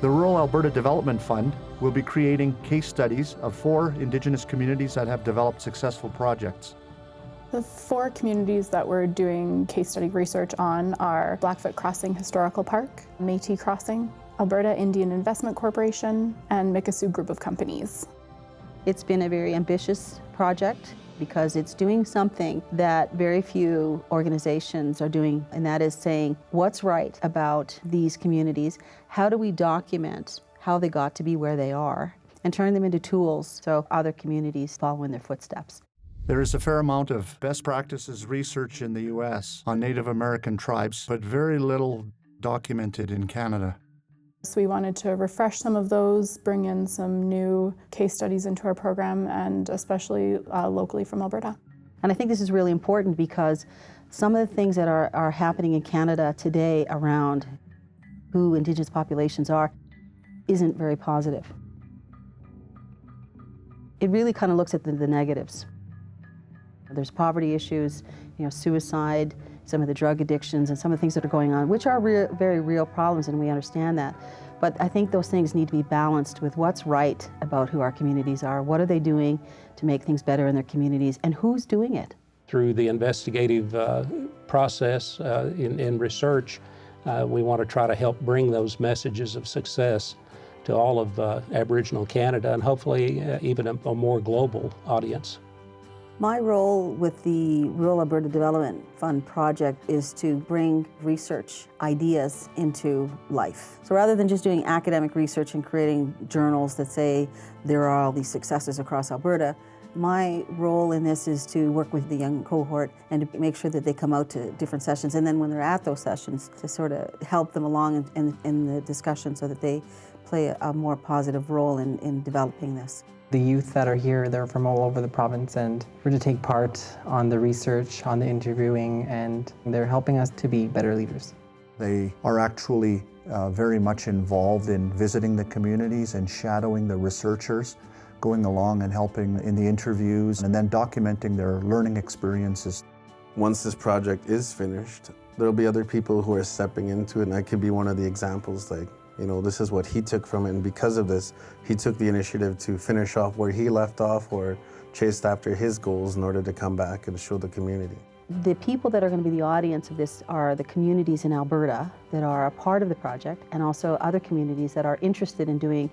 The Rural Alberta Development Fund will be creating case studies of 4 Indigenous communities that have developed successful projects. The 4 communities that we're doing case study research on are Blackfoot Crossing Historical Park, Métis Crossing, Alberta Indian Investment Corporation, and Mikisew Group of Companies. It's been a very ambitious project because it's doing something that very few organizations are doing, and that is saying what's right about these communities, how do we document how they got to be where they are, and turn them into tools so other communities follow in their footsteps. There is a fair amount of best practices research in the U.S. on Native American tribes, but very little documented in Canada. So we wanted to refresh some of those, bring in some new case studies into our program, and especially locally from Alberta. And I think this is really important because some of the things that are happening in Canada today around who Indigenous populations are isn't very positive. It really kind of looks at the negatives. There's poverty issues, suicide, some of the drug addictions, and some of the things that are going on, which are very real problems, and we understand that. But I think those things need to be balanced with what's right about who our communities are, what are they doing to make things better in their communities, and who's doing it. Through the investigative process in research, we want to try to help bring those messages of success to all of Aboriginal Canada, and hopefully even a more global audience. My role with the Rural Alberta Development Fund project is to bring research ideas into life. So rather than just doing academic research and creating journals that say there are all these successes across Alberta, my role in this is to work with the young cohort and to make sure that they come out to different sessions, and then when they're at those sessions, to sort of help them along in the discussion so that they play a more positive role in developing this. The youth that are here, they're from all over the province, and we're to take part on the research, on the interviewing, and they're helping us to be better leaders. They are actually very much involved in visiting the communities and shadowing the researchers, going along and helping in the interviews, and then documenting their learning experiences. Once this project is finished, there'll be other people who are stepping into it, and I could be one of the examples, like, this is what he took from it, and because of this, he took the initiative to finish off where he left off or chased after his goals in order to come back and show the community. The people that are going to be the audience of this are the communities in Alberta that are a part of the project, and also other communities that are interested in doing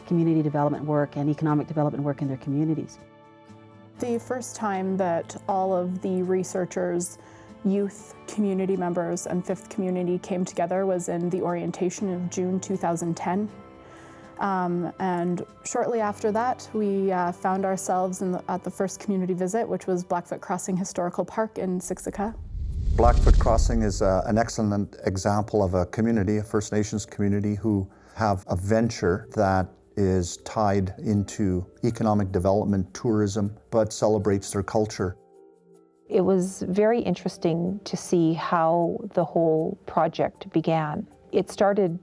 community development work and economic development work in their communities. The first time that all of the researchers, youth, community members, and Fifth Community came together was in the orientation of June 2010. And shortly after that, we found ourselves at the first community visit, which was Blackfoot Crossing Historical Park in Siksika. Blackfoot Crossing is an excellent example of a community, a First Nations community, who have a venture that is tied into economic development, tourism, but celebrates their culture. It was very interesting to see how the whole project began. It started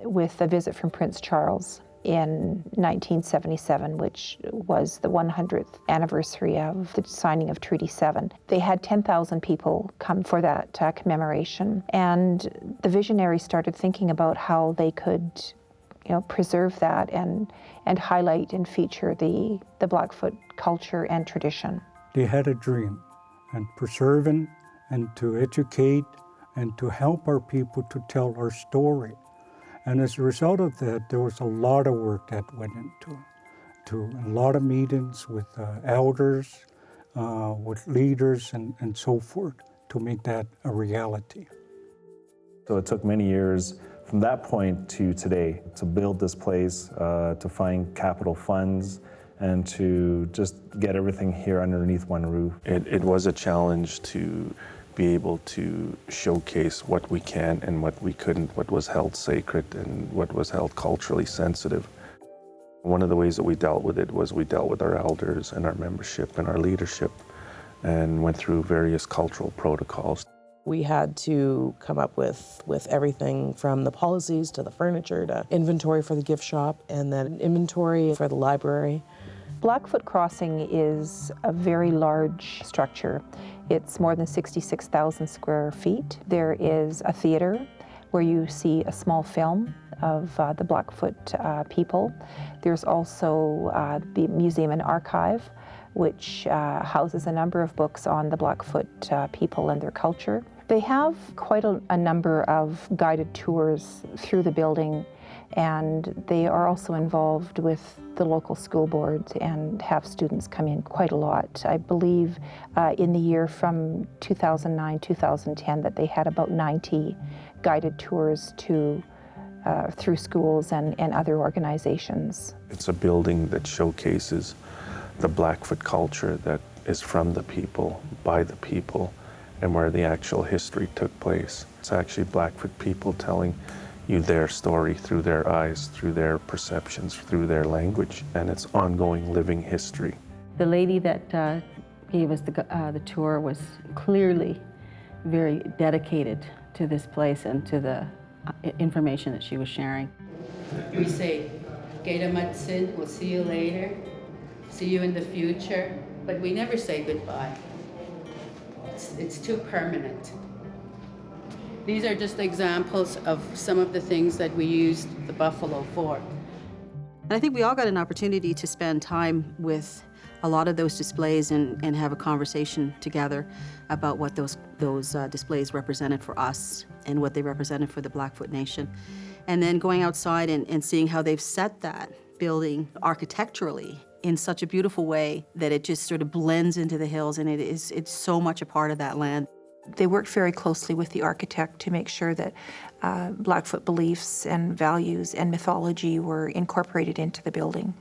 with a visit from Prince Charles in 1977, which was the 100th anniversary of the signing of Treaty 7. They had 10,000 people come for that commemoration, and the visionaries started thinking about how they could preserve that and highlight and feature the Blackfoot culture and tradition. They had a dream, and preserving and to educate and to help our people to tell our story. And as a result of that, there was a lot of work that went into a lot of meetings with elders, with leaders and so forth to make that a reality. So it took many years from that point to today to build this place, to find capital funds, and to just get everything here underneath one roof. It was a challenge to be able to showcase what we can and what we couldn't, what was held sacred and what was held culturally sensitive. One of the ways that we dealt with it was we dealt with our elders and our membership and our leadership and went through various cultural protocols. We had to come up with everything from the policies to the furniture to inventory for the gift shop and then inventory for the library. Blackfoot Crossing is a very large structure. It's more than 66,000 square feet. There is a theater where you see a small film of the Blackfoot people. There's also the Museum and Archive, which houses a number of books on the Blackfoot people and their culture. They have quite a number of guided tours through the building, and they are also involved with the local school board and have students come in quite a lot. I believe in the year from 2009-2010 that they had about 90 guided tours through schools and other organizations. It's a building that showcases the Blackfoot culture that is from the people, by the people, and where the actual history took place. It's actually Blackfoot people telling you their story through their eyes, through their perceptions, through their language, and it's ongoing living history. The lady that gave us the tour was clearly very dedicated to this place and to the information that she was sharing. We say, Geda Matsin, we'll see you later, see you in the future, but we never say goodbye. It's too permanent. These are just examples of some of the things that we used the buffalo for. And I think we all got an opportunity to spend time with a lot of those displays and have a conversation together about what those displays represented for us and what they represented for the Blackfoot Nation. And then going outside and seeing how they've set that building architecturally in such a beautiful way that it just sort of blends into the hills, and it's so much a part of that land. They worked very closely with the architect to make sure that Blackfoot beliefs and values and mythology were incorporated into the building.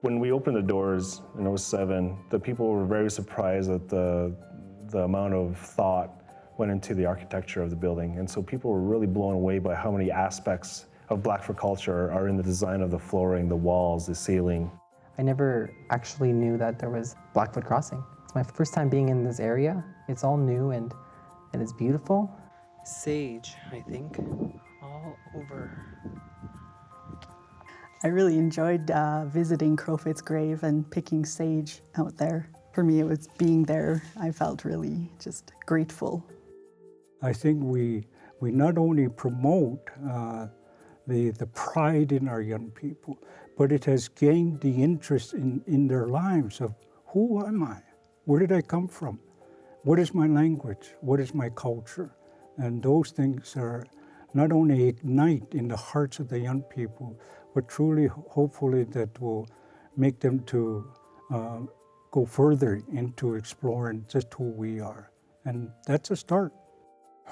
When we opened the doors in 2007, the people were very surprised at the amount of thought went into the architecture of the building. And so people were really blown away by how many aspects of Blackfoot culture are in the design of the flooring, the walls, the ceiling. I never actually knew that there was Blackfoot Crossing. It's my first time being in this area. It's all new and it's beautiful. Sage, I think, all over. I really enjoyed visiting Crowfoot's grave and picking sage out there. For me, it was being there. I felt really just grateful. I think we not only promote the pride in our young people, but it has gained the interest in their lives of who am I? Where did I come from? What is my language? What is my culture? And those things are not only ignite in the hearts of the young people, but truly, hopefully, that will make them to go further into exploring just who we are. And that's a start.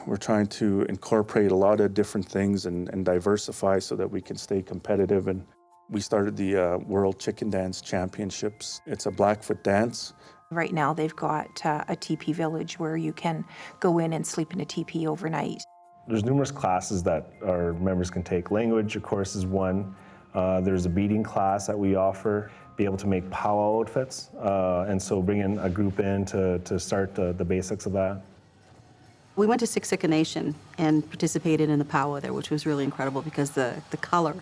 We're trying to incorporate a lot of different things and diversify so that we can stay competitive. And we started the World Chicken Dance Championships. It's a Blackfoot dance. Right now they've got a teepee village where you can go in and sleep in a teepee overnight. There's numerous classes that our members can take. Language, of course, is one. There's a beading class that we offer, be able to make powwow outfits, and so bringing a group in to start the basics of that. We went to Siksika Nation and participated in the powwow there, which was really incredible because the color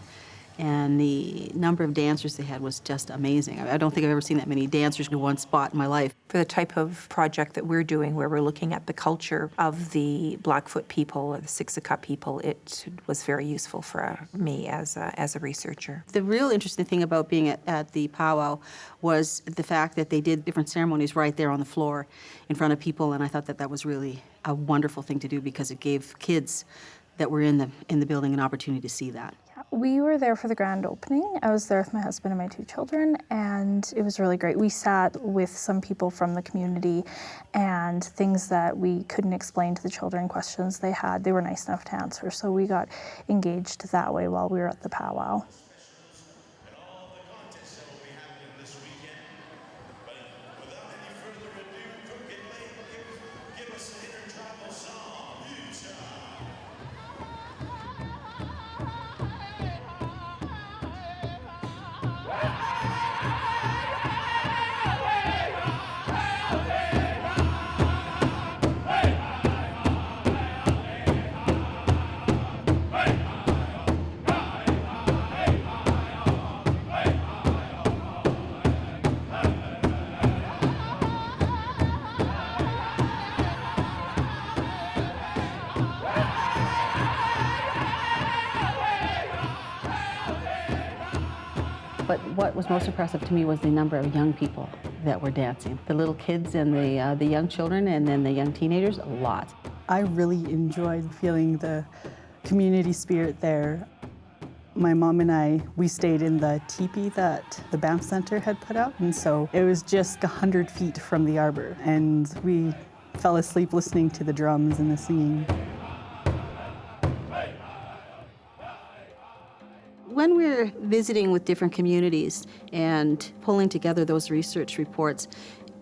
and the number of dancers they had was just amazing. I don't think I've ever seen that many dancers in one spot in my life. For the type of project that we're doing, where we're looking at the culture of the Blackfoot people or the Siksika people, it was very useful for me as a researcher. The real interesting thing about being at the powwow was the fact that they did different ceremonies right there on the floor in front of people, and I thought that was really a wonderful thing to do because it gave kids that were in the building an opportunity to see that. We were there for the grand opening. I was there with my husband and my 2 children, and it was really great. We sat with some people from the community, and things that we couldn't explain to the children, questions they had, they were nice enough to answer. So we got engaged that way while we were at the powwow. What was most impressive to me was the number of young people that were dancing. The little kids and the young children, and then the young teenagers, a lot. I really enjoyed feeling the community spirit there. My mom and I, we stayed in the teepee that the BAMF Center had put out, and so it was just 100 feet from the arbor, and we fell asleep listening to the drums and the singing. When we're visiting with different communities and pulling together those research reports,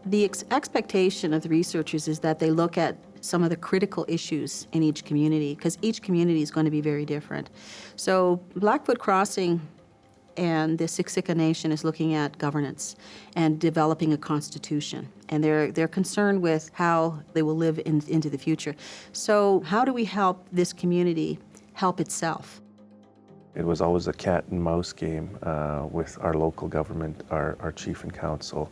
the expectation of the researchers is that they look at some of the critical issues in each community, because each community is going to be very different. So Blackfoot Crossing and the Siksika Nation is looking at governance and developing a constitution. And they're concerned with how they will live into the future. So how do we help this community help itself? It was always a cat and mouse game with our local government, our chief and council,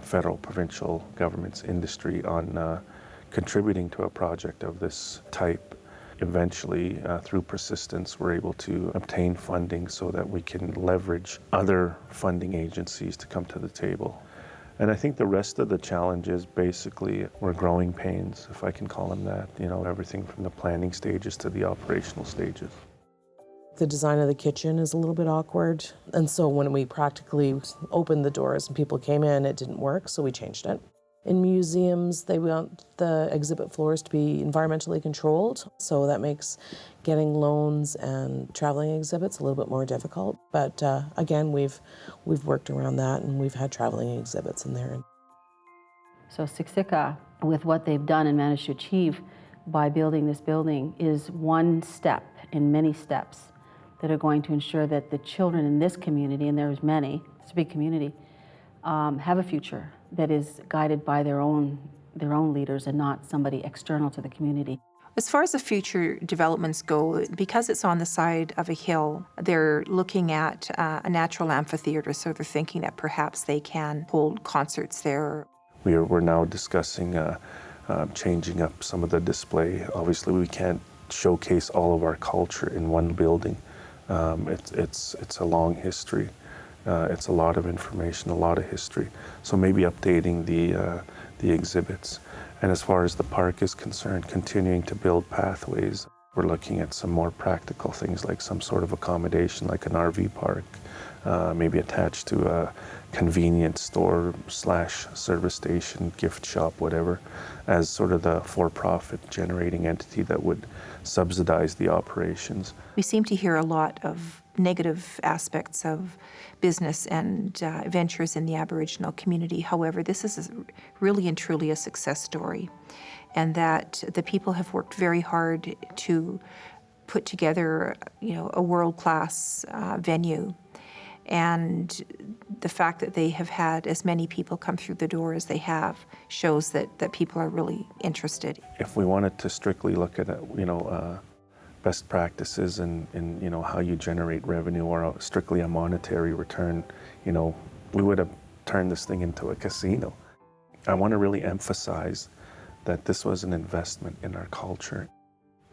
federal, provincial governments, industry on contributing to a project of this type. Eventually, through persistence, we're able to obtain funding so that we can leverage other funding agencies to come to the table. And I think the rest of the challenges basically were growing pains, if I can call them that, you know, everything from the planning stages to the operational stages. The design of the kitchen is a little bit awkward. And so when we practically opened the doors and people came in, it didn't work, so we changed it. In museums, they want the exhibit floors to be environmentally controlled, so that makes getting loans and traveling exhibits a little bit more difficult. But again, we've worked around that, and we've had traveling exhibits in there. So Siksika, with what they've done and managed to achieve by building this building, is one step in many steps that are going to ensure that the children in this community, and there's many, it's a big community, have a future that is guided by their own leaders and not somebody external to the community. As far as the future developments go, because it's on the side of a hill, they're looking at a natural amphitheater, so they're thinking that perhaps they can hold concerts there. We're now discussing changing up some of the display. Obviously, we can't showcase all of our culture in one building. It's a long history. It's a lot of information, a lot of history. So maybe updating the exhibits. And as far as the park is concerned, continuing to build pathways. We're looking at some more practical things like some sort of accommodation, like an RV park, maybe attached to a convenience store / service station, gift shop, whatever, as sort of the for-profit generating entity that would subsidize the operations. We seem to hear a lot of negative aspects of business and ventures in the Aboriginal community. However, this is really and truly a success story, and that the people have worked very hard to put together, a world-class venue. And the fact that they have had as many people come through the door as they have shows that people are really interested. If we wanted to strictly look at best practices and how you generate revenue or strictly a monetary return, we would have turned this thing into a casino. I want to really emphasize that this was an investment in our culture.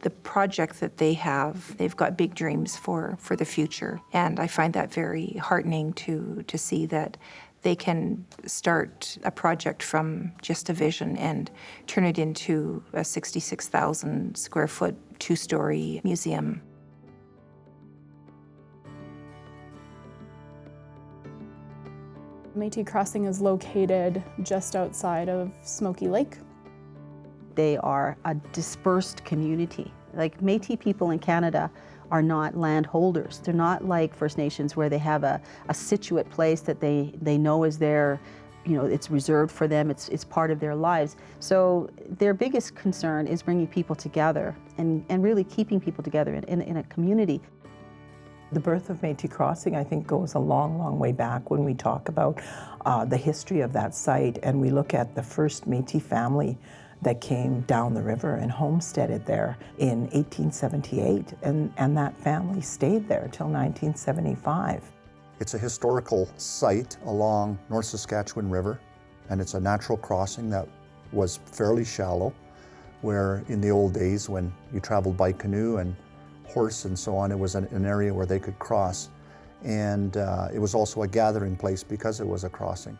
The project that they have, they've got big dreams for the future, and I find that very heartening to see that they can start a project from just a vision and turn it into a 66,000 square foot, 2-story museum. Métis Crossing is located just outside of Smoky Lake. They are a dispersed community. Like Métis people in Canada are not landholders. They're not like First Nations where they have a situate place that they know is their, it's reserved for them, it's part of their lives. So their biggest concern is bringing people together and really keeping people together in a community. The birth of Métis Crossing, I think, goes a long, long way back when we talk about the history of that site, and we look at the first Métis family that came down the river and homesteaded there in 1878, and that family stayed there till 1975. It's a historical site along North Saskatchewan River, and it's a natural crossing that was fairly shallow, where in the old days when you traveled by canoe and horse and so on, it was an area where they could cross. and it was also a gathering place because it was a crossing.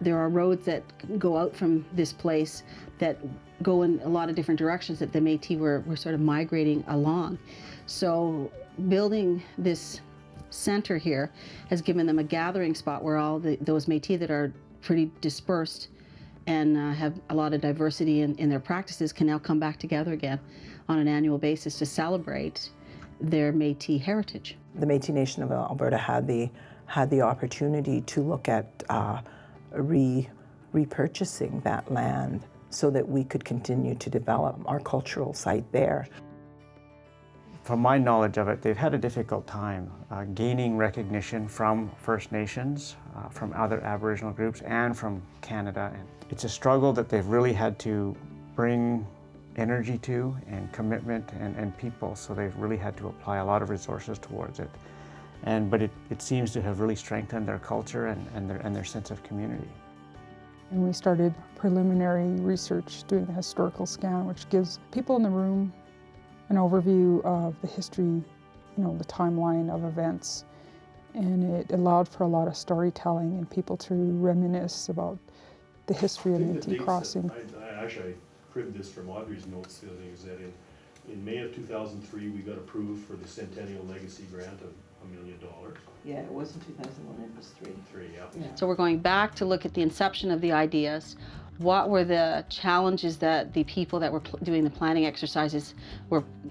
There are roads that go out from this place that go in a lot of different directions that the Métis were sort of migrating along. So building this center here has given them a gathering spot where all those Métis that are pretty dispersed and have a lot of diversity in their practices can now come back together again on an annual basis to celebrate their Métis heritage. The Métis Nation of Alberta had the opportunity to look at repurchasing that land so that we could continue to develop our cultural site there. From my knowledge of it, they've had a difficult time gaining recognition from First Nations, from other Aboriginal groups, and from Canada. And it's a struggle that they've really had to bring energy to and commitment and people, so they've really had to apply a lot of resources towards it. But it seems to have really strengthened their culture and their sense of community. And we started preliminary research doing a historical scan, which gives people in the room an overview of the history, the timeline of events. And it allowed for a lot of storytelling and people to reminisce about the history of Métis crossing. I cribbed this from Audrey's notes the other thing, is that in May of 2003 we got approved for the Centennial Legacy Grant of $1 million. Yeah, it wasn't 2001, it was three. Yeah. So we're going back to look at the inception of the ideas. What were the challenges that the people that were doing the planning exercises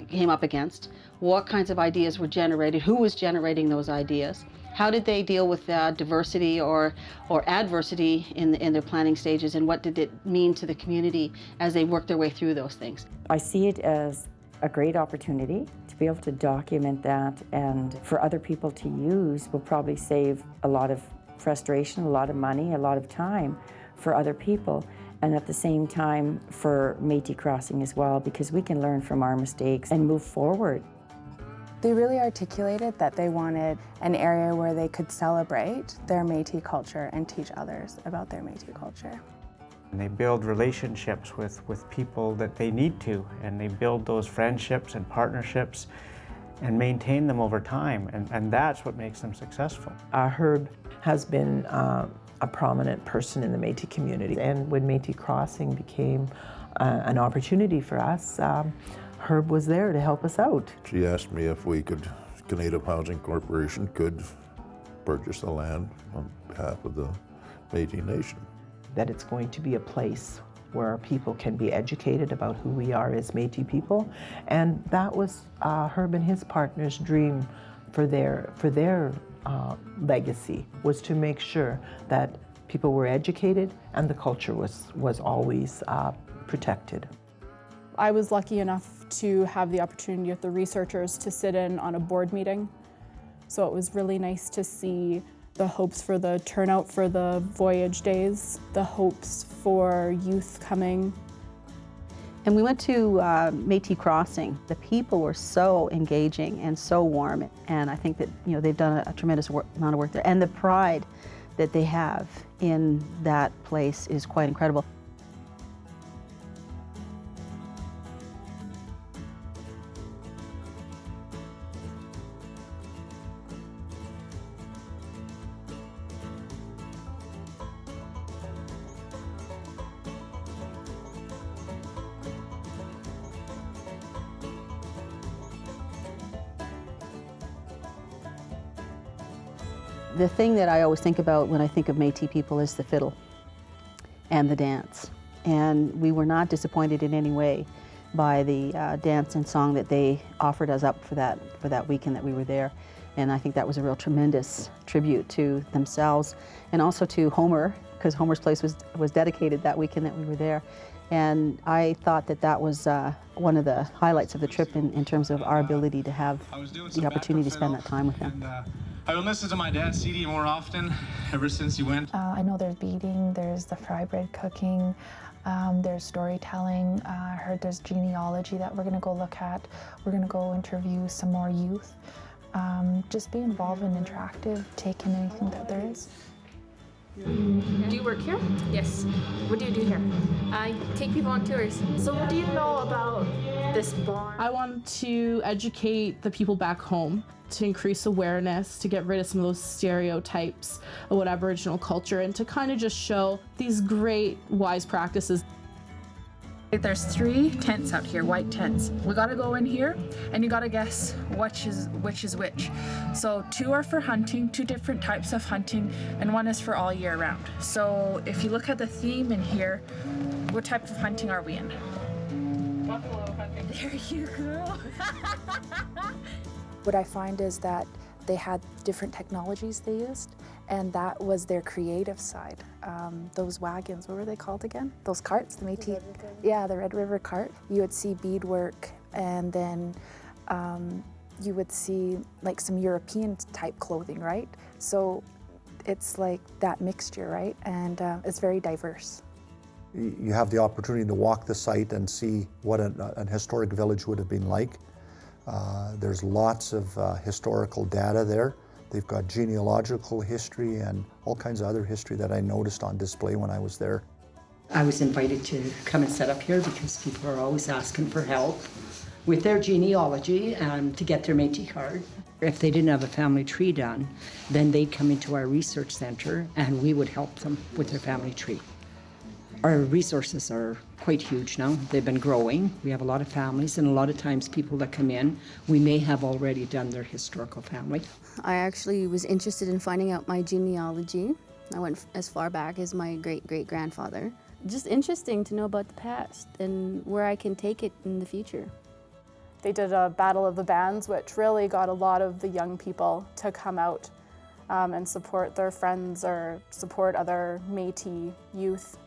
came up against? What kinds of ideas were generated? Who was generating those ideas? How did they deal with diversity or adversity in their planning stages, and what did it mean to the community as they worked their way through those things? I see it as a great opportunity to be able to document that, and for other people to use will probably save a lot of frustration, a lot of money, a lot of time for other people, and at the same time for Métis crossing as well, because we can learn from our mistakes and move forward. They really articulated that they wanted an area where they could celebrate their Métis culture and teach others about their Métis culture. And they build relationships with people that they need to, and they build those friendships and partnerships and maintain them over time, and that's what makes them successful. Herb has been a prominent person in the Métis community, and when Métis Crossing became an opportunity for us, Herb was there to help us out. She asked me if Native Housing Corporation could purchase the land on behalf of the Métis Nation. That it's going to be a place where people can be educated about who we are as Métis people, and that was Herb and his partner's dream for their legacy, was to make sure that people were educated and the culture was always protected. I was lucky enough to have the opportunity with the researchers to sit in on a board meeting. So it was really nice to see the hopes for the turnout for the voyage days, the hopes for youth coming. And we went to Métis Crossing. The people were so engaging and so warm, and I think that they've done a tremendous amount of work there. And the pride that they have in that place is quite incredible. The thing that I always think about when I think of Métis people is the fiddle and the dance. And we were not disappointed in any way by the dance and song that they offered us up for that weekend that we were there. And I think that was a real tremendous tribute to themselves and also to Homer, because Homer's place was dedicated that weekend that we were there. And I thought that was one of the highlights of the trip in terms of our ability to have the opportunity to spend that time with them. I've been listening to my dad's CD more often ever since he went. I know there's beading, there's the fry bread cooking, there's storytelling. I heard there's genealogy that we're going to go look at. We're going to go interview some more youth. Just be involved and interactive, take in anything that there is. Do you work here? Yes. What do you do here? take people on tours. So what do you know about this barn? I want to educate the people back home, to increase awareness, to get rid of some of those stereotypes of what Aboriginal culture, and to kind of just show these great wise practices. There's 3 tents out here, white tents. We gotta go in here and you gotta guess which is which. So 2 are for hunting, 2 different types of hunting, and 1 is for all year round. So if you look at the theme in here, what type of hunting are we in? Buffalo hunting. There you go. What I find is that they had different technologies they used, and that was their creative side. Those wagons, what were they called again? Those carts, the Métis? Yeah, the Red River cart. You would see beadwork, and then you would see like some European type clothing, right? So it's like that mixture, right? And it's very diverse. You have the opportunity to walk the site and see what an historic village would have been like. There's lots of historical data there. They've got genealogical history and all kinds of other history that I noticed on display when I was there. I was invited to come and set up here because people are always asking for help with their genealogy and to get their Métis card. If they didn't have a family tree done, then they'd come into our research center and we would help them with their family tree. Our resources are quite huge now. They've been growing. We have a lot of families, and a lot of times people that come in, we may have already done their historical family. I actually was interested in finding out my genealogy. I went as far back as my great-great-grandfather. Just interesting to know about the past and where I can take it in the future. They did a Battle of the Bands, which really got a lot of the young people to come out and support their friends or support other Métis youth.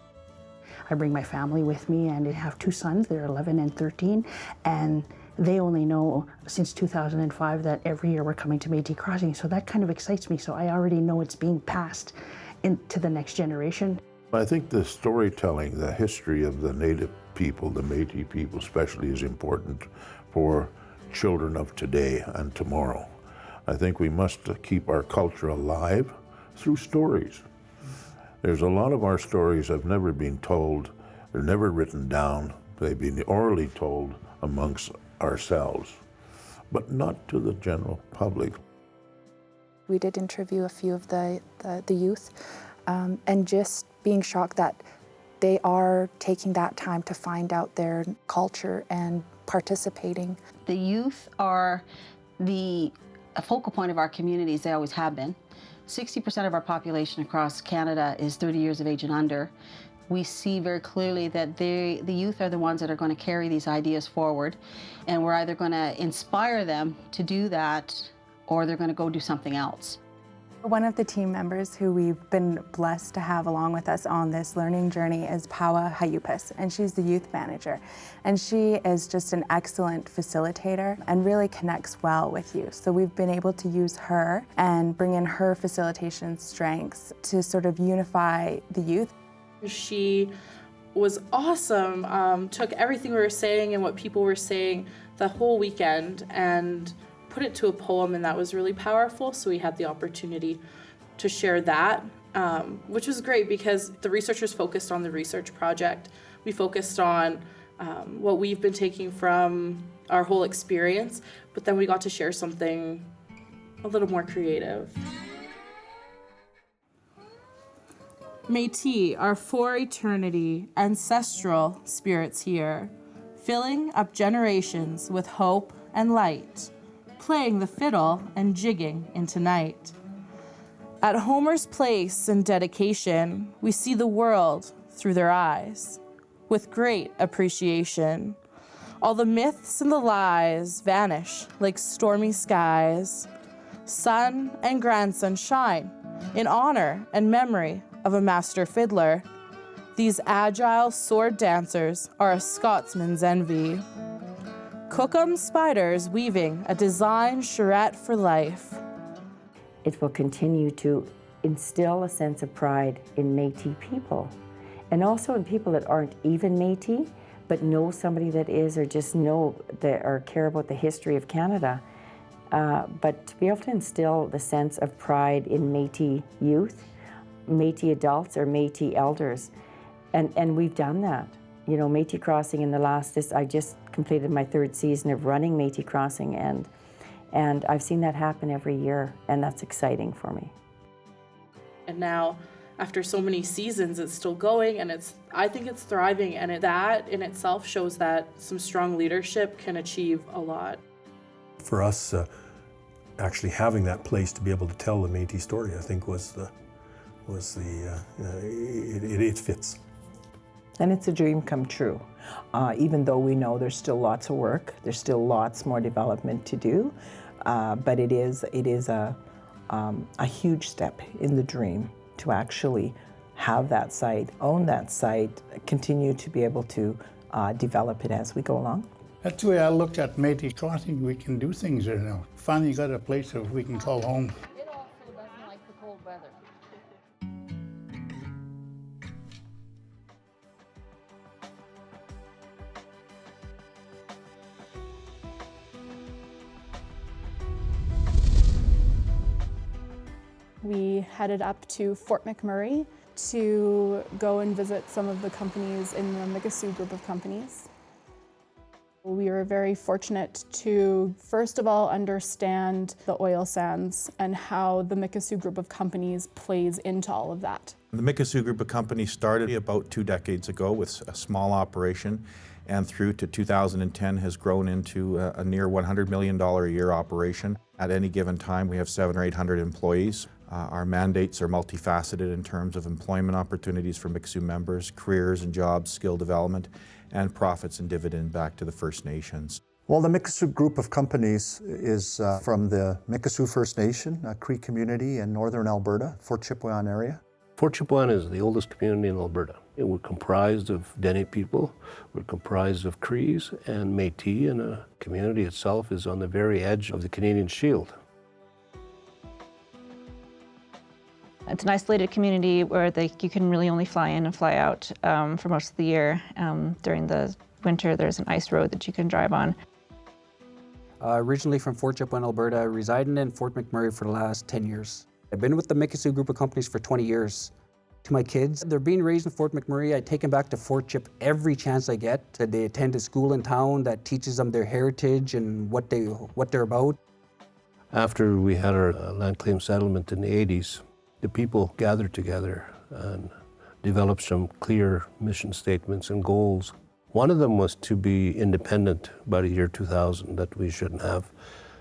I bring my family with me, and I have 2 sons. They're 11 and 13, and they only know since 2005 that every year we're coming to Métis Crossing, so that kind of excites me. So I already know it's being passed into the next generation. I think the storytelling, the history of the Native people, the Métis people especially, is important for children of today and tomorrow. I think we must keep our culture alive through stories. There's a lot of our stories have never been told, they're never written down, they've been orally told amongst ourselves, but not to the general public. We did interview a few of the youth, and just being shocked that they are taking that time to find out their culture and participating. The youth are a focal point of our communities. They always have been. 60% of our population across Canada is 30 years of age and under. We see very clearly that the youth are the ones that are going to carry these ideas forward, and we're either going to inspire them to do that or they're going to go do something else. One of the team members who we've been blessed to have along with us on this learning journey is Pawa Hayupis, and she's the youth manager. And she is just an excellent facilitator and really connects well with youth. So we've been able to use her and bring in her facilitation strengths to sort of unify the youth. She was awesome, took everything we were saying and what people were saying the whole weekend and put it to a poem, and that was really powerful. So we had the opportunity to share that, which was great because the researchers focused on the research project. We focused on what we've been taking from our whole experience, but then we got to share something a little more creative. Métis are for eternity, ancestral spirits here, filling up generations with hope and light, playing the fiddle and jigging into night. At Homer's place in dedication, we see the world through their eyes, with great appreciation. All the myths and the lies vanish like stormy skies. Son and grandson shine in honor and memory of a master fiddler. These agile sword dancers are a Scotsman's envy. Cookham spiders weaving a design charrette for life. It will continue to instill a sense of pride in Métis people, and also in people that aren't even Métis, but know somebody that is, or just know that, or care about the history of Canada. But to be able to instill the sense of pride in Métis youth, Métis adults, or Métis elders, And we've done that. You know, Métis Crossing in the last, I just completed my 3rd season of running Métis Crossing, and I've seen that happen every year, and that's exciting for me. And now, after so many seasons, it's still going, and I think it's thriving, and that in itself shows that some strong leadership can achieve a lot. For us, actually having that place to be able to tell the Métis story, I think it fits. And it's a dream come true. Even though we know there's still lots of work, there's still lots more development to do, but it is a huge step in the dream to actually have that site, own that site, continue to be able to develop it as we go along. That's the way I look at Métis Crossing. We can do things there now. Finally got a place that we can call home. It also doesn't like the cold weather. We headed up to Fort McMurray to go and visit some of the companies in the Mikisew group of companies. We were very fortunate to, first of all, understand the oil sands and how the Mikisew group of companies plays into all of that. The Mikisew group of companies started about 2 decades ago with a small operation, and through to 2010 has grown into a near $100 million a year operation. At any given time, we have 700 or 800 employees. Our mandates are multifaceted in terms of employment opportunities for Mikisew members, careers and jobs, skill development, and profits and dividend back to the First Nations. Well, the Mikisew group of companies is from the Mikisew First Nation, a Cree community in northern Alberta, Fort Chipewyan area. Fort Chipewyan is the oldest community in Alberta. We're comprised of Dene people, we're comprised of Crees and Métis, and the community itself is on the very edge of the Canadian Shield. It's an isolated community where you can really only fly in and fly out for most of the year. During the winter, there's an ice road that you can drive on. Originally from Fort Chipewyan, Alberta, residing in Fort McMurray for the last 10 years. I've been with the Mikisew group of companies for 20 years. To my kids, they're being raised in Fort McMurray. I take them back to Fort Chip every chance I get. They attend a school in town that teaches them their heritage and what they're about. After we had our land claim settlement in the 80s, the people gathered together and developed some clear mission statements and goals. One of them was to be independent by the year 2000, that we shouldn't have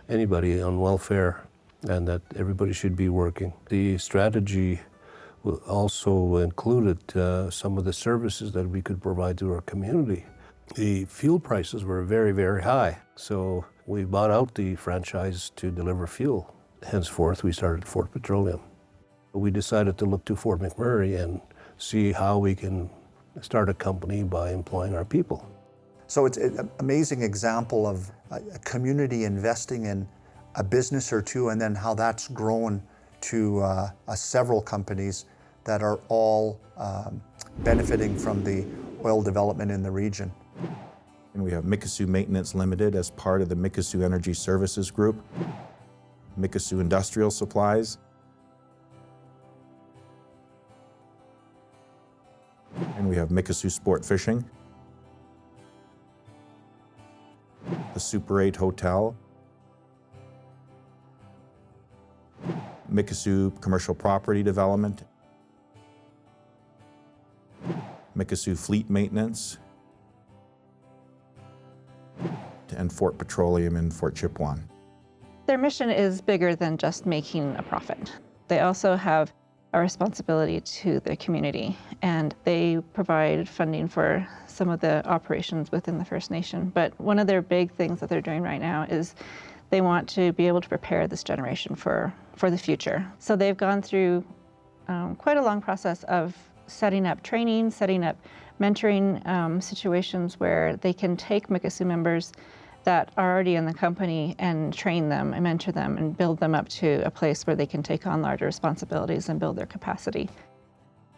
anybody on welfare and that everybody should be working. The strategy also included some of the services that we could provide to our community. The fuel prices were very, very high, so we bought out the franchise to deliver fuel. Henceforth, we started Fort Petroleum. We decided to look to Fort McMurray and see how we can start a company by employing our people. So it's an amazing example of a community investing in a business or two, and then how that's grown to several companies that are all benefiting from the oil development in the region. And we have Mikisew Maintenance Limited as part of the Mikisew Energy Services Group, Mikisew Industrial Supplies, and we have Mikisew Sport Fishing, the Super 8 Hotel, Mikisew Commercial Property Development, Mikisew Fleet Maintenance, and Fort Petroleum in Fort Chipewyan. Their mission is bigger than just making a profit. They also have a responsibility to the community, and they provide funding for some of the operations within the First Nation. But one of their big things that they're doing right now is they want to be able to prepare this generation for the future. So they've gone through quite a long process of setting up training, setting up mentoring situations where they can take Mikisew members that are already in the company and train them and mentor them and build them up to a place where they can take on larger responsibilities and build their capacity.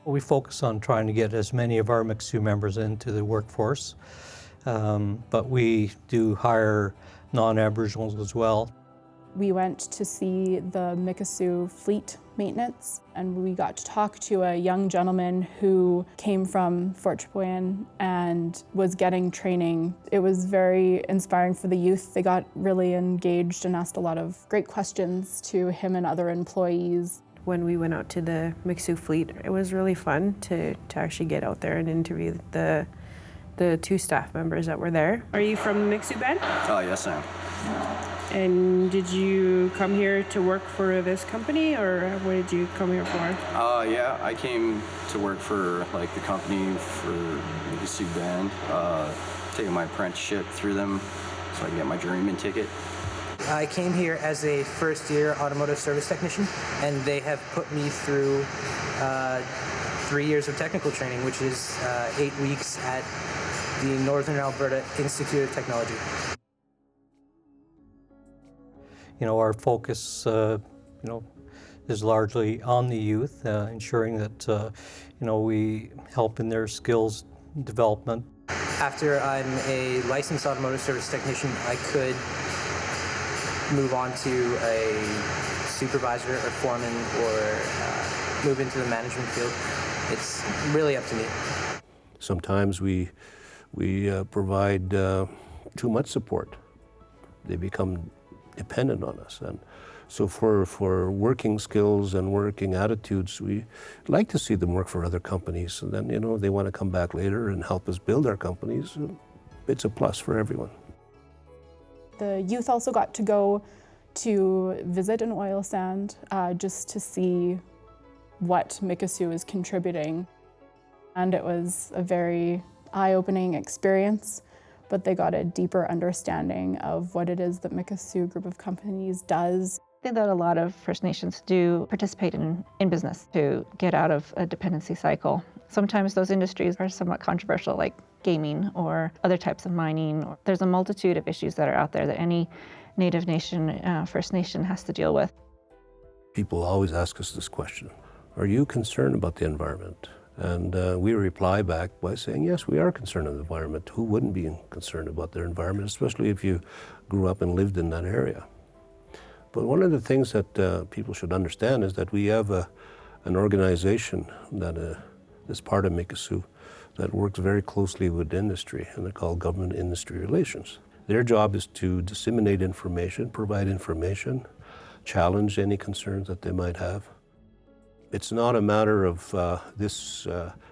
We focus on trying to get as many of our Mikisew members into the workforce, but we do hire non-Aboriginals as well. We went to see the Mikisew fleet maintenance, and we got to talk to a young gentleman who came from Fort Chipewyan and was getting training. It was very inspiring for the youth. They got really engaged and asked a lot of great questions to him and other employees. When we went out to the Mikisew fleet, it was really fun to actually get out there and interview the two staff members that were there. Are you from Mikisew, Ben? Oh, yes, I am. And did you come here to work for this company, or what did you come here for? Yeah, I came to work for like the company for Mikisew Band, taking my apprenticeship through them so I can get my journeyman ticket. I came here as a first-year automotive service technician, and they have put me through 3 years of technical training, which is 8 weeks at the Northern Alberta Institute of Technology. You know, our focus, is largely on the youth, ensuring that, we help in their skills development. After I'm a licensed automotive service technician, I could move on to a supervisor or foreman or move into the management field. It's really up to me. Sometimes we provide too much support. They become dependent on us. And so for working skills and working attitudes, we like to see them work for other companies. And then, if they want to come back later and help us build our companies, it's a plus for everyone. The youth also got to go to visit an oil sand just to see what Mikisew is contributing. And it was a very eye-opening experience, but they got a deeper understanding of what it is that Mikisew Group of Companies does. I think that a lot of First Nations do participate in business to get out of a dependency cycle. Sometimes those industries are somewhat controversial, like gaming or other types of mining. There's a multitude of issues that are out there that any Native Nation, First Nation has to deal with. People always ask us this question: are you concerned about the environment? And we reply back by saying, yes, we are concerned about the environment. Who wouldn't be concerned about their environment, especially if you grew up and lived in that area? But one of the things that people should understand is that we have an organization that is part of Mikisew that works very closely with industry, and they're called Government-Industry Relations. Their job is to disseminate information, provide information, challenge any concerns that they might have. It's not a matter of this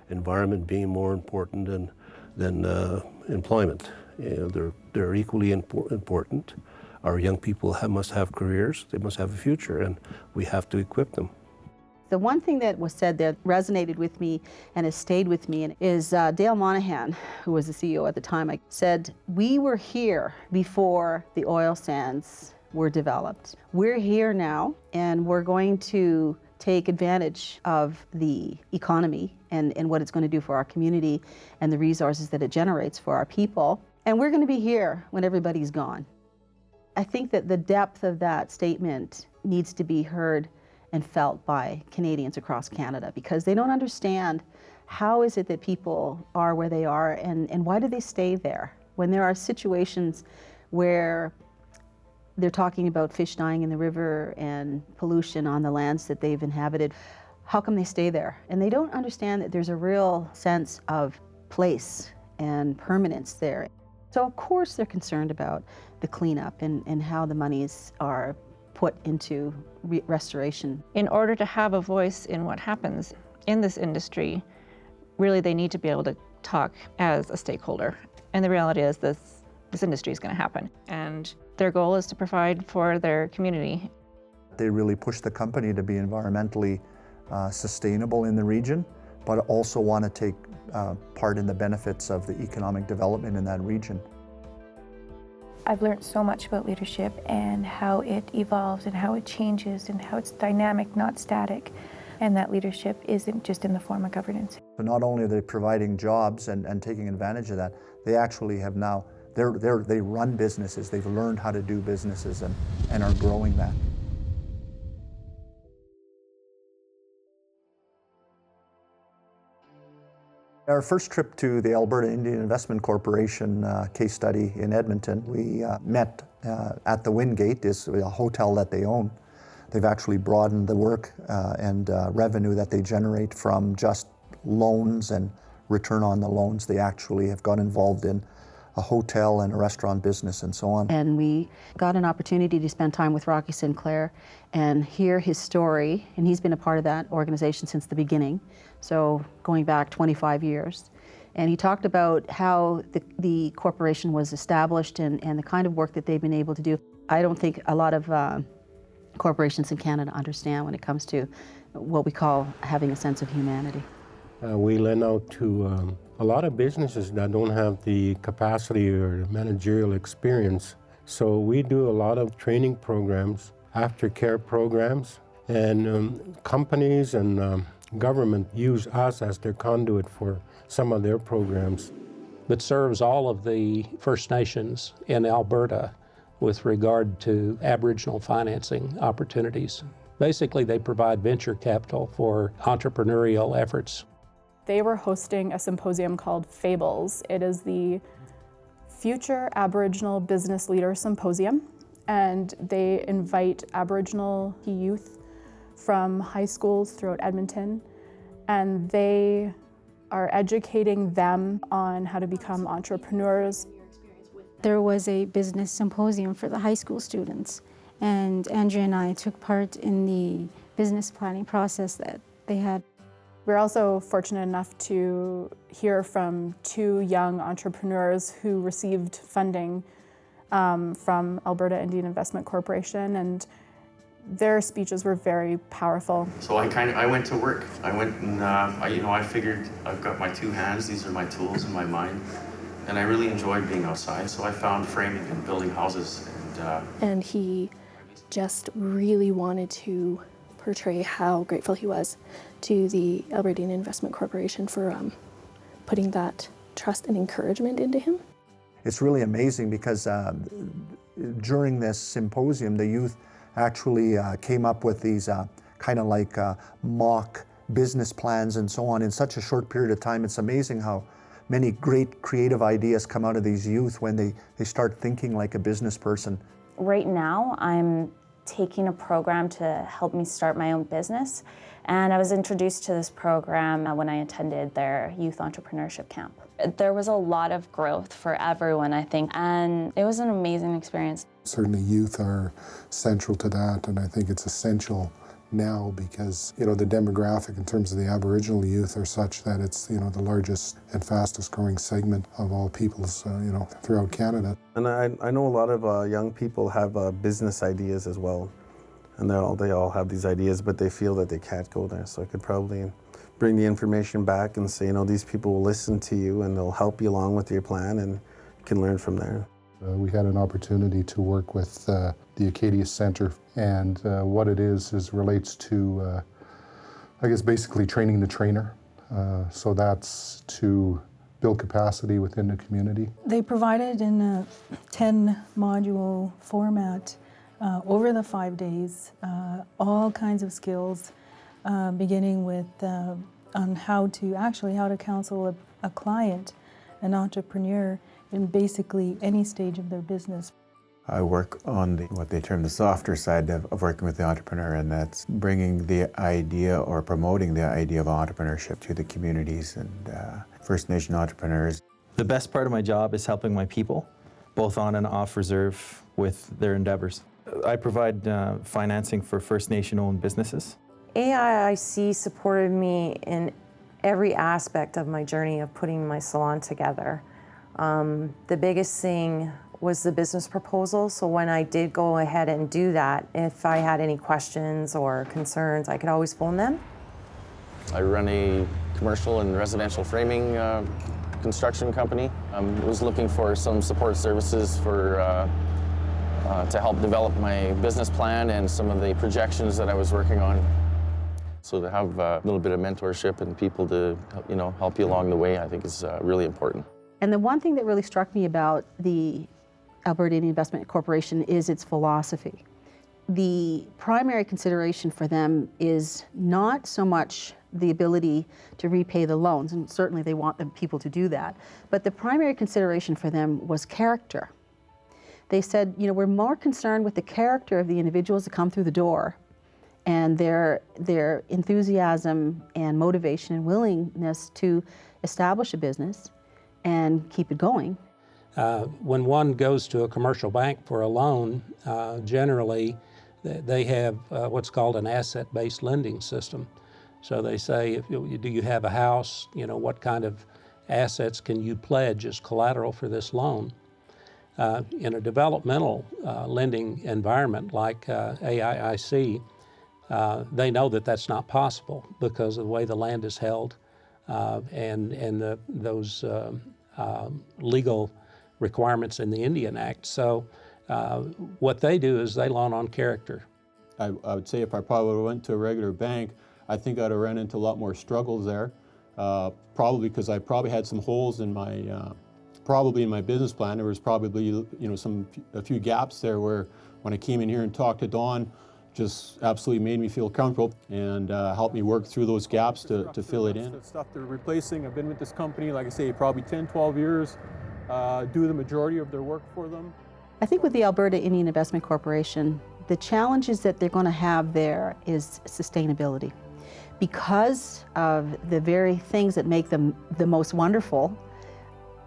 environment being more important than employment. They're equally important. Our young people must have careers, they must have a future, and we have to equip them. The one thing that was said that resonated with me and has stayed with me is Dale Monaghan, who was the CEO at the time, said, "We were here before the oil sands were developed. We're here now, and we're going to take advantage of the economy and what it's going to do for our community and the resources that it generates for our people. And we're going to be here when everybody's gone." I think that the depth of that statement needs to be heard and felt by Canadians across Canada, because they don't understand how is it that people are where they are and why do they stay there when there are situations where they're talking about fish dying in the river and pollution on the lands that they've inhabited. How come they stay there? And they don't understand that there's a real sense of place and permanence there. So of course they're concerned about the cleanup and how the monies are put into restoration. In order to have a voice in what happens in this industry, really they need to be able to talk as a stakeholder. And the reality is this industry is going to happen. And their goal is to provide for their community. They really push the company to be environmentally sustainable in the region, but also want to take part in the benefits of the economic development in that region. I've learned so much about leadership and how it evolves and how it changes and how it's dynamic, not static, and that leadership isn't just in the form of governance. So not only are they providing jobs and taking advantage of that, they actually have now, they run businesses, they've learned how to do businesses and are growing that. Our first trip to the Alberta Indian Investment Corporation case study in Edmonton, we met at the Wingate is a hotel that they own. They've actually broadened the work and revenue that they generate from just loans and return on the loans. They actually have got involved in a hotel and a restaurant business and so on. And we got an opportunity to spend time with Rocky Sinclair and hear his story, and he's been a part of that organization since the beginning, so going back 25 years. And he talked about how the corporation was established and the kind of work that they've been able to do. I don't think a lot of corporations in Canada understand when it comes to what we call having a sense of humanity. We lend out to a lot of businesses that don't have the capacity or managerial experience. So we do a lot of training programs, aftercare programs, and companies and government use us as their conduit for some of their programs. That serves all of the First Nations in Alberta with regard to Aboriginal financing opportunities. Basically, they provide venture capital for entrepreneurial efforts. They were hosting a symposium called Fables. It is the Future Aboriginal Business Leader Symposium, and they invite Aboriginal youth from high schools throughout Edmonton, and they are educating them on how to become entrepreneurs. There was a business symposium for the high school students, and Andrea and I took part in the business planning process that they had. We're also fortunate enough to hear from 2 young entrepreneurs who received funding from Alberta Indian Investment Corporation, and their speeches were very powerful. So I went to work. I went and I figured I've got my 2 hands. These are my tools in my mind, and I really enjoyed being outside. So I found framing and building houses. And he just really wanted to portray how grateful he was to the Alberta Indian Investment Corporation for putting that trust and encouragement into him. It's really amazing because during this symposium, the youth actually came up with these kind of like mock business plans and so on in such a short period of time. It's amazing how many great creative ideas come out of these youth when they start thinking like a business person. Right now, I'm taking a program to help me start my own business, and I was introduced to this program when I attended their youth entrepreneurship camp. There was a lot of growth for everyone, I think, and it was an amazing experience. Certainly youth are central to that, and I think it's essential now because, the demographic in terms of the Aboriginal youth are such that it's, the largest and fastest growing segment of all peoples, throughout Canada. And I know a lot of young people have business ideas as well, and they all have these ideas, but they feel that they can't go there. So I could probably bring the information back and say, these people will listen to you and they'll help you along with your plan, and you can learn from there. We had an opportunity to work with the Acadia Centre, and what it is relates to, basically training the trainer. So that's to build capacity within the community. They provided in a 10-module format over the 5 days all kinds of skills, beginning with on how to counsel a client, an entrepreneur, in basically any stage of their business. I work on what they term the softer side of working with the entrepreneur, and that's bringing the idea or promoting the idea of entrepreneurship to the communities and First Nation entrepreneurs. The best part of my job is helping my people, both on and off reserve, with their endeavors. I provide financing for First Nation-owned businesses. AIIC supported me in every aspect of my journey of putting my salon together. The biggest thing was the business proposal, so when I did go ahead and do that, if I had any questions or concerns, I could always phone them. I run a commercial and residential framing construction company. I was looking for some support services for to help develop my business plan and some of the projections that I was working on. So to have a little bit of mentorship and people to help you along the way, I think is really important. And the one thing that really struck me about the Alberta Indian Investment Corporation is its philosophy. The primary consideration for them is not so much the ability to repay the loans, and certainly they want the people to do that, but the primary consideration for them was character. They said, you know, we're more concerned with the character of the individuals that come through the door and their enthusiasm and motivation and willingness to establish a business and keep it going. When one goes to a commercial bank for a loan, generally they have what's called an asset-based lending system. So they say, do you have a house? You know, what kind of assets can you pledge as collateral for this loan? In a developmental lending environment like AIIC, they know that that's not possible because of the way the land is held and those legal requirements in the Indian Act. So what they do is they loan on character. I would say if I probably went to a regular bank, I think I'd have run into a lot more struggles there, probably because I probably had some holes in my, probably in my business plan. There was probably, you know, a few gaps there where when I came in here and talked to Dawn, just absolutely made me feel comfortable and helped me work through those gaps to fill it in. The stuff they're replacing, I've been with this company, like I say, probably 10, 12 years, do the majority of their work for them. I think with the Alberta Indian Investment Corporation, the challenges that they're going to have there is sustainability. Because of the very things that make them the most wonderful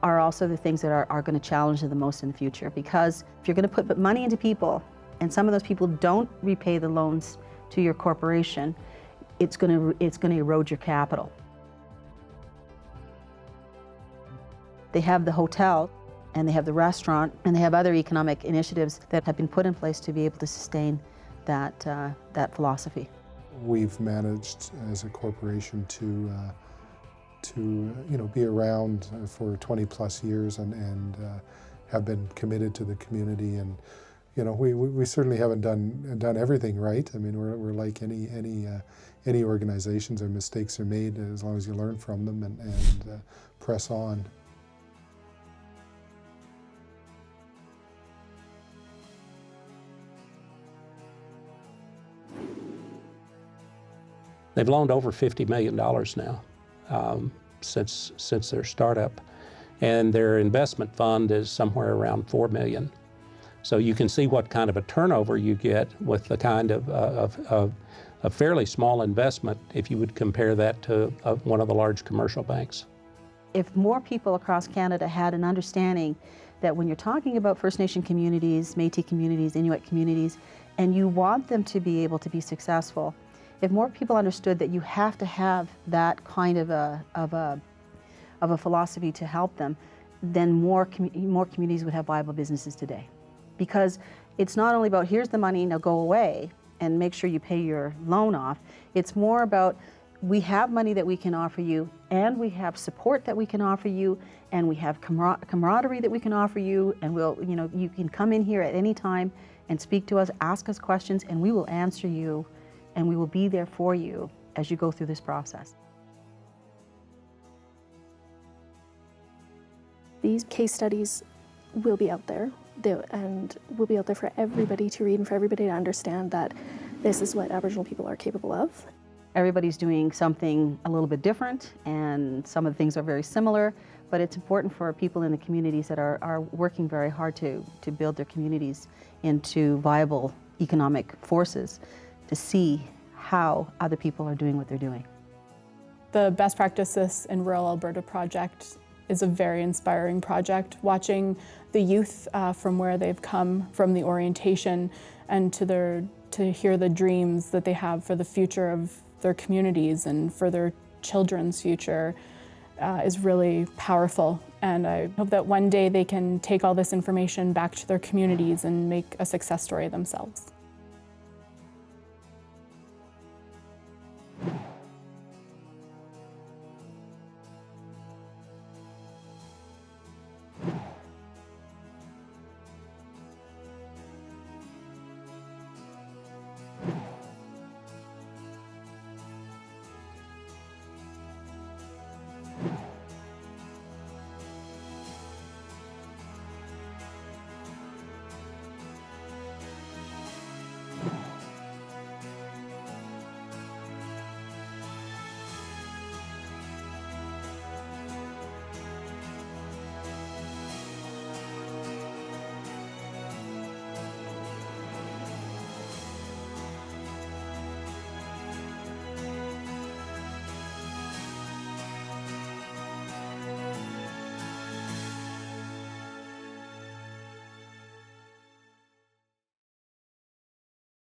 are also the things that are going to challenge them the most in the future. Because if you're going to put money into people, and some of those people don't repay the loans to your corporation, it's going to erode your capital. They have the hotel, and they have the restaurant, and they have other economic initiatives that have been put in place to be able to sustain that philosophy. We've managed as a corporation to be around for 20+ years and have been committed to the community. And we certainly haven't done everything right. I mean, we're like any organizations. Our mistakes are made as long as you learn from them and press on. They've loaned over $50 million now since their startup, and their investment fund is somewhere around $4 million. So you can see what kind of a turnover you get with the kind of a fairly small investment if you would compare that to one of the large commercial banks. If more people across Canada had an understanding that when you're talking about First Nation communities, Métis communities, Inuit communities, and you want them to be able to be successful, if more people understood that you have to have that kind of a philosophy to help them, then more communities would have viable businesses today. Because it's not only about here's the money, now go away and make sure you pay your loan off. It's more about we have money that we can offer you, and we have support that we can offer you, and we have camaraderie that we can offer you, and you can come in here at any time and speak to us, ask us questions, and we will answer you, and we will be there for you as you go through this process. These case studies will be out there, and will be out there for everybody to read and for everybody to understand that this is what Aboriginal people are capable of. Everybody's doing something a little bit different, and some of the things are very similar, but it's important for people in the communities that are working very hard to build their communities into viable economic forces to see how other people are doing what they're doing. The Best Practices in Rural Alberta Project is a very inspiring project. Watching the youth from where they've come, from the orientation, and to hear the dreams that they have for the future of their communities and for their children's future is really powerful. And I hope that one day they can take all this information back to their communities and make a success story themselves.